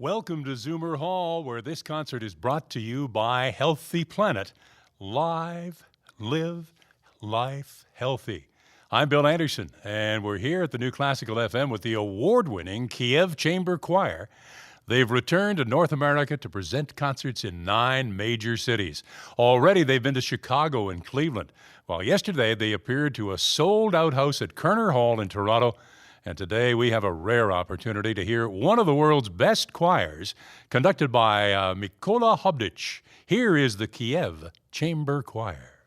Welcome to Zoomer Hall, where this concert is brought to you by Healthy Planet. Live, live, life healthy. I'm Bill Anderson, and we're here at the New Classical FM with the award-winning Kyiv Chamber Choir. They've returned to North America to present concerts in 9 major cities. Already, they've been to Chicago and Cleveland, while yesterday they appeared to a sold-out house at Kerner Hall in Toronto. And today we have a rare opportunity to hear one of the world's best choirs, conducted by Mykola Hobdych. Here is the Kyiv Chamber Choir.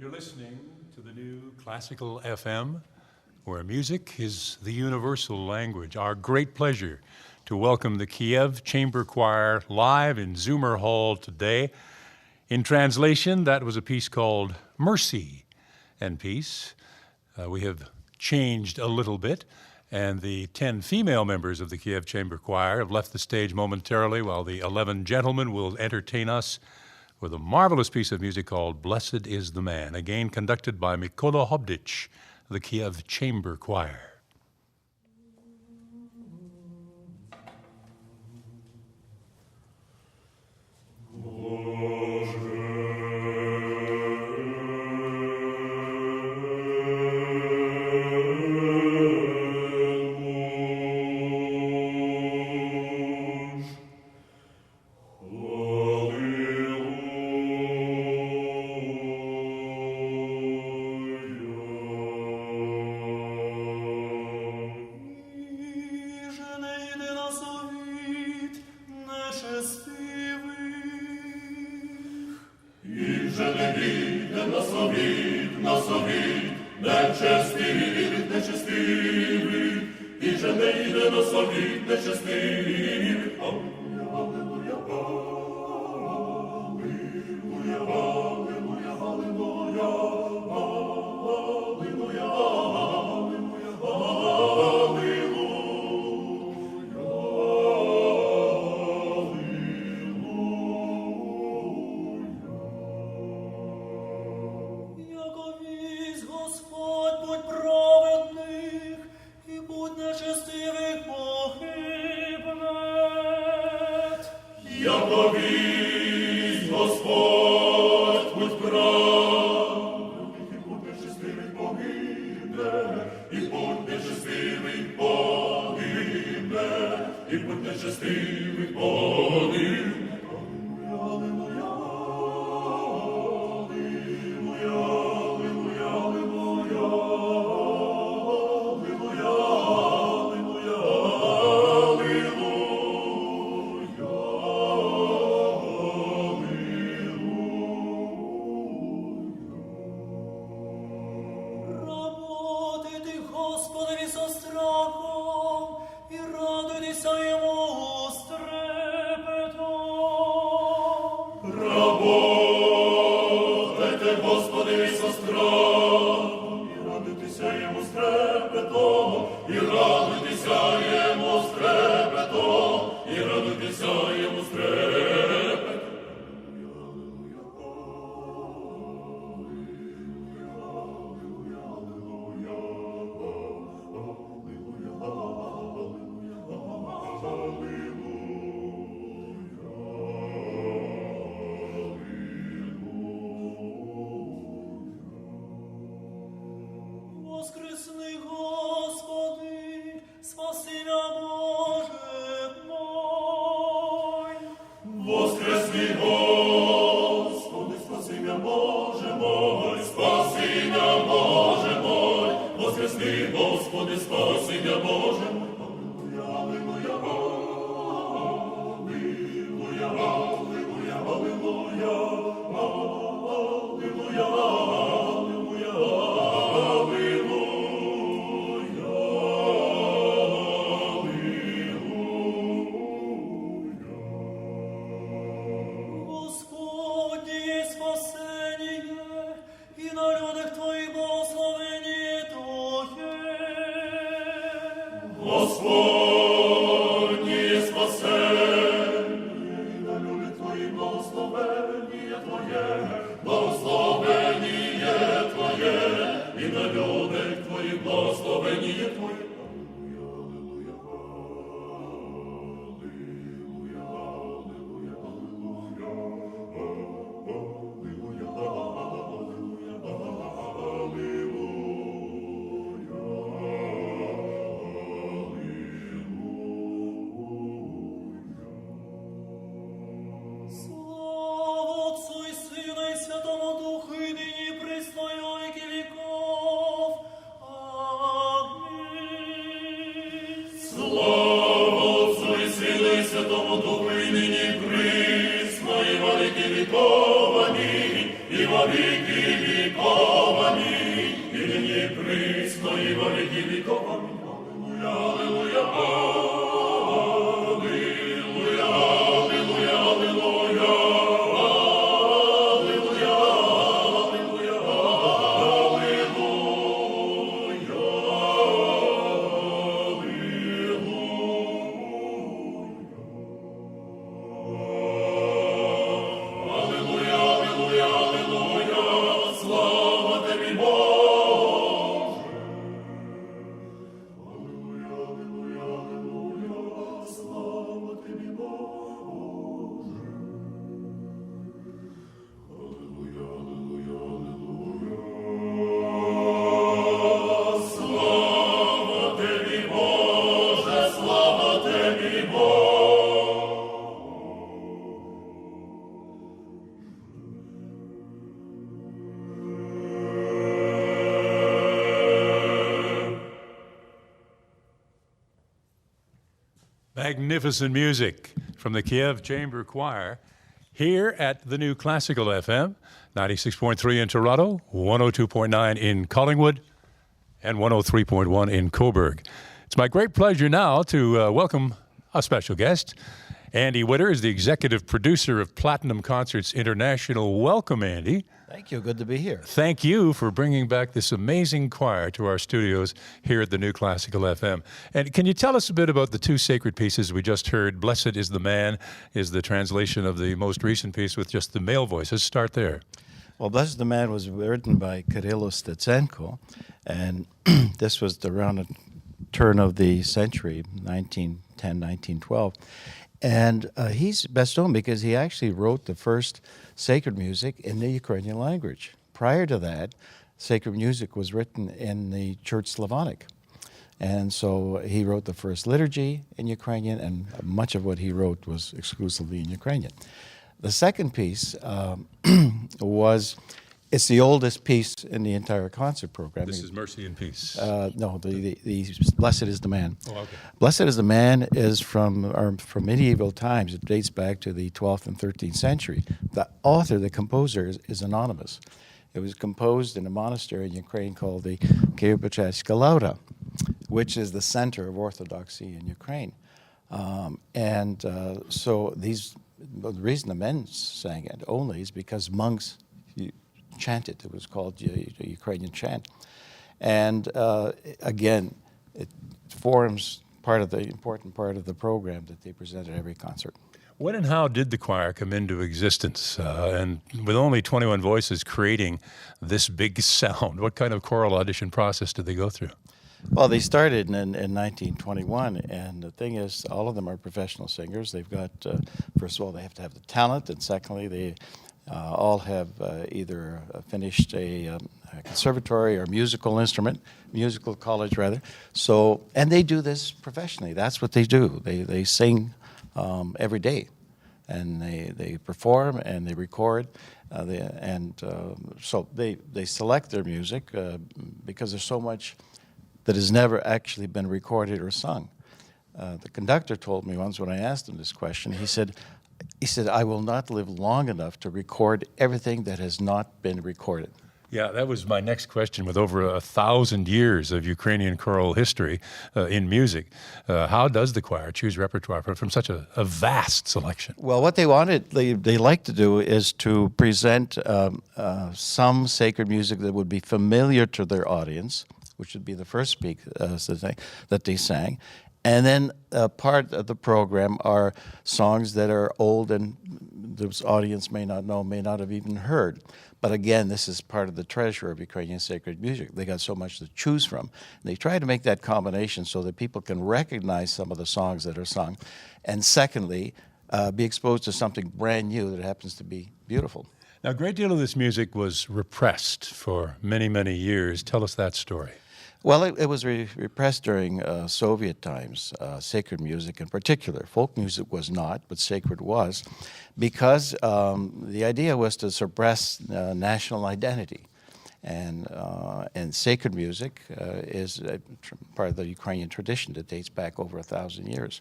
You're listening to the new Classical FM, where music is the universal language. Our great pleasure to welcome the Kyiv Chamber Choir live in Zoomer Hall today. In translation, that was a piece called Mercy and Peace. We have changed a little bit, and the 10 female members of the Kyiv Chamber Choir have left the stage momentarily while the 11 gentlemen will entertain us with a marvelous piece of music called Blessed is the Man, again conducted by Mykola Hobdich, the Kyiv Chamber Choir. Святому Духу, и ныне и присно, и во веки веков. Аминь. Magnificent music from the Kyiv Chamber Choir here at the new Classical FM, 96.3 in Toronto, 102.9 in Collingwood, and 103.1 in Cobourg. It's my great pleasure now to welcome a special guest. Andy Witter is the executive producer of Platinum Concerts International. Welcome, Andy. Thank you. Good to be here. Thank you for bringing back this amazing choir to our studios here at the new Classical FM. And can you tell us a bit about the two sacred pieces we just heard? Blessed is the Man is the translation of the most recent piece with just the male voices. Start there. Well, Blessed is the Man was written by Kirill Stetsenko, and this was around the turn of the century, 1910, 1912. And he's best known because he actually wrote the first sacred music in the Ukrainian language. Prior to that, sacred music was written in the Church Slavonic. And so he wrote the first liturgy in Ukrainian, and much of what he wrote was exclusively in Ukrainian. The second piece it's the oldest piece in the entire concert program. This is Mercy and Peace. No, the Blessed is the Man. Oh, okay. Blessed is the Man is from medieval times. It dates back to the 12th and 13th century. The author, the composer, is anonymous. It was composed in a monastery in Ukraine called the Kyiv Laura, which is the center of Orthodoxy in Ukraine. So the reason the men sang it only is because monks chanted. It was called the Ukrainian chant. And again, it forms important part of the program that they present at every concert. When and how did the choir come into existence? And with only 21 voices creating this big sound, what kind of choral audition process did they go through? Well, they started in 1921, and the thing is, all of them are professional singers. They've got, first of all, they have to have the talent, and secondly, they all have either finished a conservatory or musical college rather. So, and they do this professionally. That's what they do. They sing every day, and they perform and they record. So they select their music because there's so much that has never actually been recorded or sung. The conductor told me once when I asked him this question, he said, I will not live long enough to record everything that has not been recorded. Yeah, that was my next question. With over 1,000 years of Ukrainian choral history in music, how does the choir choose repertoire from such a vast selection? Well, what they like to do is to present some sacred music that would be familiar to their audience, which would be the first that they sang. And then part of the program are songs that are old and the audience may not know, may not have even heard. But again, this is part of the treasure of Ukrainian sacred music. They got so much to choose from. And they try to make that combination so that people can recognize some of the songs that are sung. And secondly, be exposed to something brand new that happens to be beautiful. Now, a great deal of this music was repressed for many, many years. Tell us that story. Well, it was repressed during Soviet times, sacred music in particular. Folk music was not, but sacred was, because the idea was to suppress national identity. And sacred music is part of the Ukrainian tradition that dates back over 1,000 years.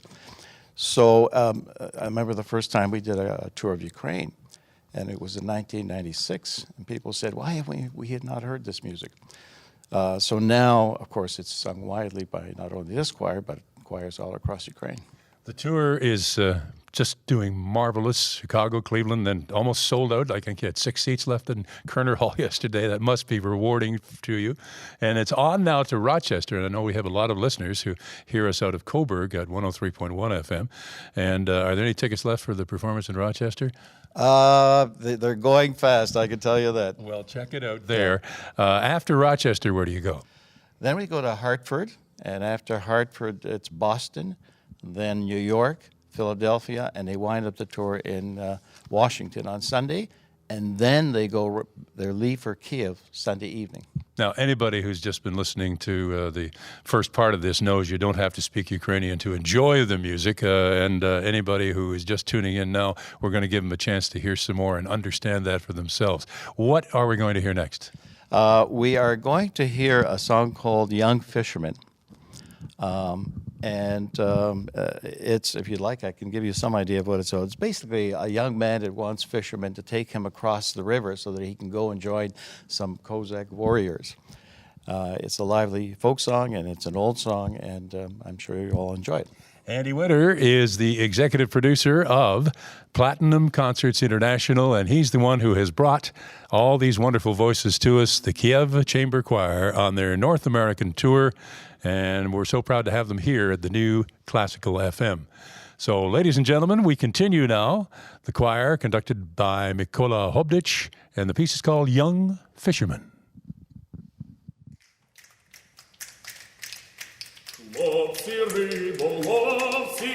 So I remember the first time we did a tour of Ukraine, and it was in 1996, and people said, why have we had not heard this music? So now, of course, it's sung widely by not only this choir, but choirs all across Ukraine. The tour is just doing marvelous. Chicago, Cleveland, and almost sold out. I think you had 6 seats left in Kerner Hall yesterday. That must be rewarding to you. And it's on now to Rochester. And I know we have a lot of listeners who hear us out of Cobourg at 103.1 FM. And are there any tickets left for the performance in Rochester? They're going fast, I can tell you that. Well, check it out there. After Rochester, where do you go? Then we go to Hartford, and after Hartford, it's Boston, then New York, Philadelphia, and they wind up the tour in Washington on Sunday, and then they leave for Kyiv Sunday evening. Now, anybody who's just been listening to the first part of this knows you don't have to speak Ukrainian to enjoy the music, and anybody who is just tuning in now, we're going to give them a chance to hear some more and understand that for themselves. What are we going to hear next? We are going to hear a song called Young Fisherman. And it's, if you'd like, I can give you some idea of what it's about. It's basically a young man that wants fishermen to take him across the river so that he can go and join some Cossack warriors. It's a lively folk song, and it's an old song, and I'm sure you'll all enjoy it. Andy Winter is the executive producer of Platinum Concerts International, and he's the one who has brought all these wonderful voices to us, the Kyiv Chamber Choir, on their North American tour, and we're so proud to have them here at the new Classical FM. So, ladies and gentlemen, we continue now. The choir, conducted by Mykola Hobdych, and the piece is called Young Fisherman. Хлопці, риболовці,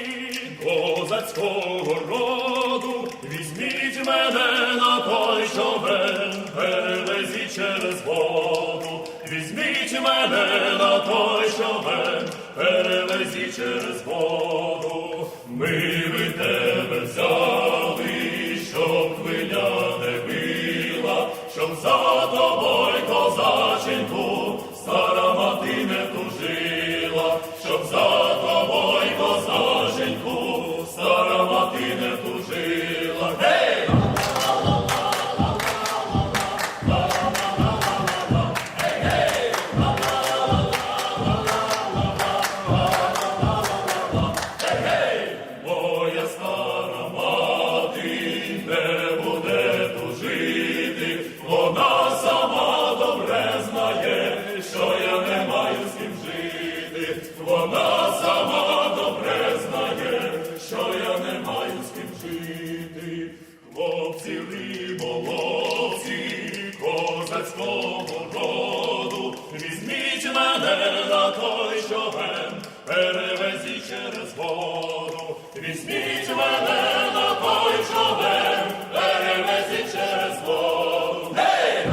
козацького роду, візьміть мене на той човен, перевезіть через воду. Візьміть мене на той човен, перевезіть через воду. Ми від тебе взяли, щоб хвиля не била, щоб за тобою, козаченьку, стара мати не тужила, щоб за тобою, козаченьку, стара мати не тужила. Гей! Моя стара мати не буде тужити, вона сама добре знає, що я не маю з ким жити. Вона сама добре знає, що я не маю з ким жити. Хлопці, риболовці, козацького роду, візьміть мене на той човен, перевезіть через воду. Візьміть мене на той човен, перевезіть через воду. Гей!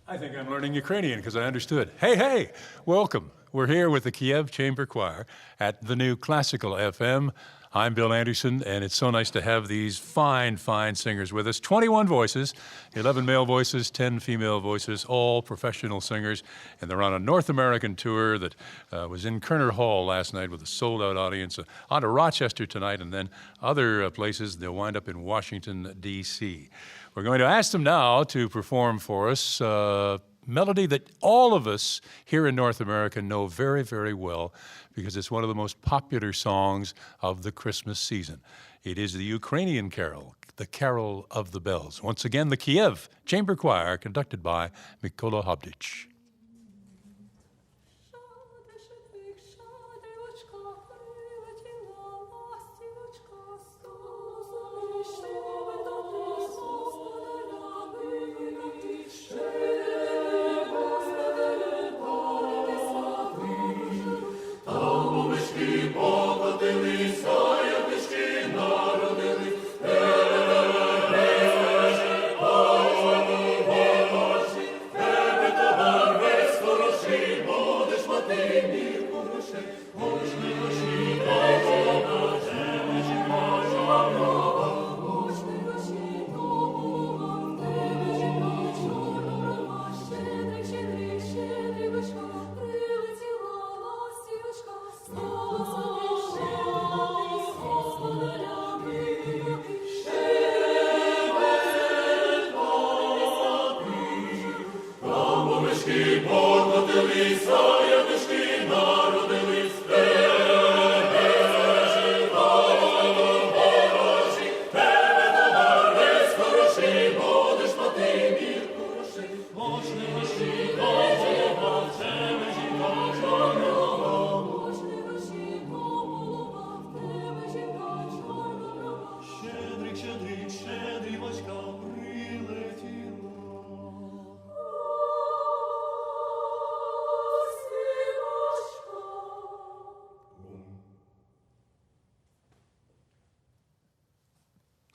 I think I'm learning Ukrainian because I understood. Hey, hey, welcome. We're here with the Kyiv Chamber Choir at the new Classical FM. I'm Bill Anderson, and it's so nice to have these fine, fine singers with us. 21 voices, 11 male voices, 10 female voices, all professional singers. And they're on a North American tour that was in Kerner Hall last night with a sold-out audience, on to Rochester tonight, and then other places. They'll wind up in Washington, D.C. We're going to ask them now to perform for us a melody that all of us here in North America know very, very well because it's one of the most popular songs of the Christmas season. It is the Ukrainian carol, the Carol of the Bells. Once again, the Kyiv Chamber Choir, conducted by Mykola Hobdych.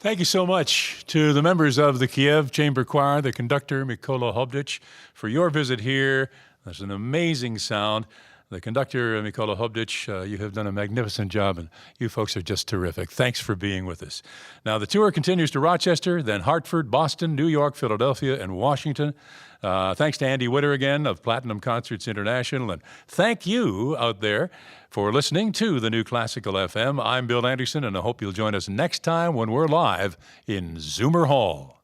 Thank you so much to the members of the Kyiv Chamber Choir, the conductor, Mykola Hobdych, for your visit here. There's an amazing sound. The conductor, Mikola Hobdich, you have done a magnificent job, and you folks are just terrific. Thanks for being with us. Now, the tour continues to Rochester, then Hartford, Boston, New York, Philadelphia, and Washington. Thanks to Andy Witter again of Platinum Concerts International, and thank you out there for listening to the New Classical FM. I'm Bill Anderson, and I hope you'll join us next time when we're live in Zoomer Hall.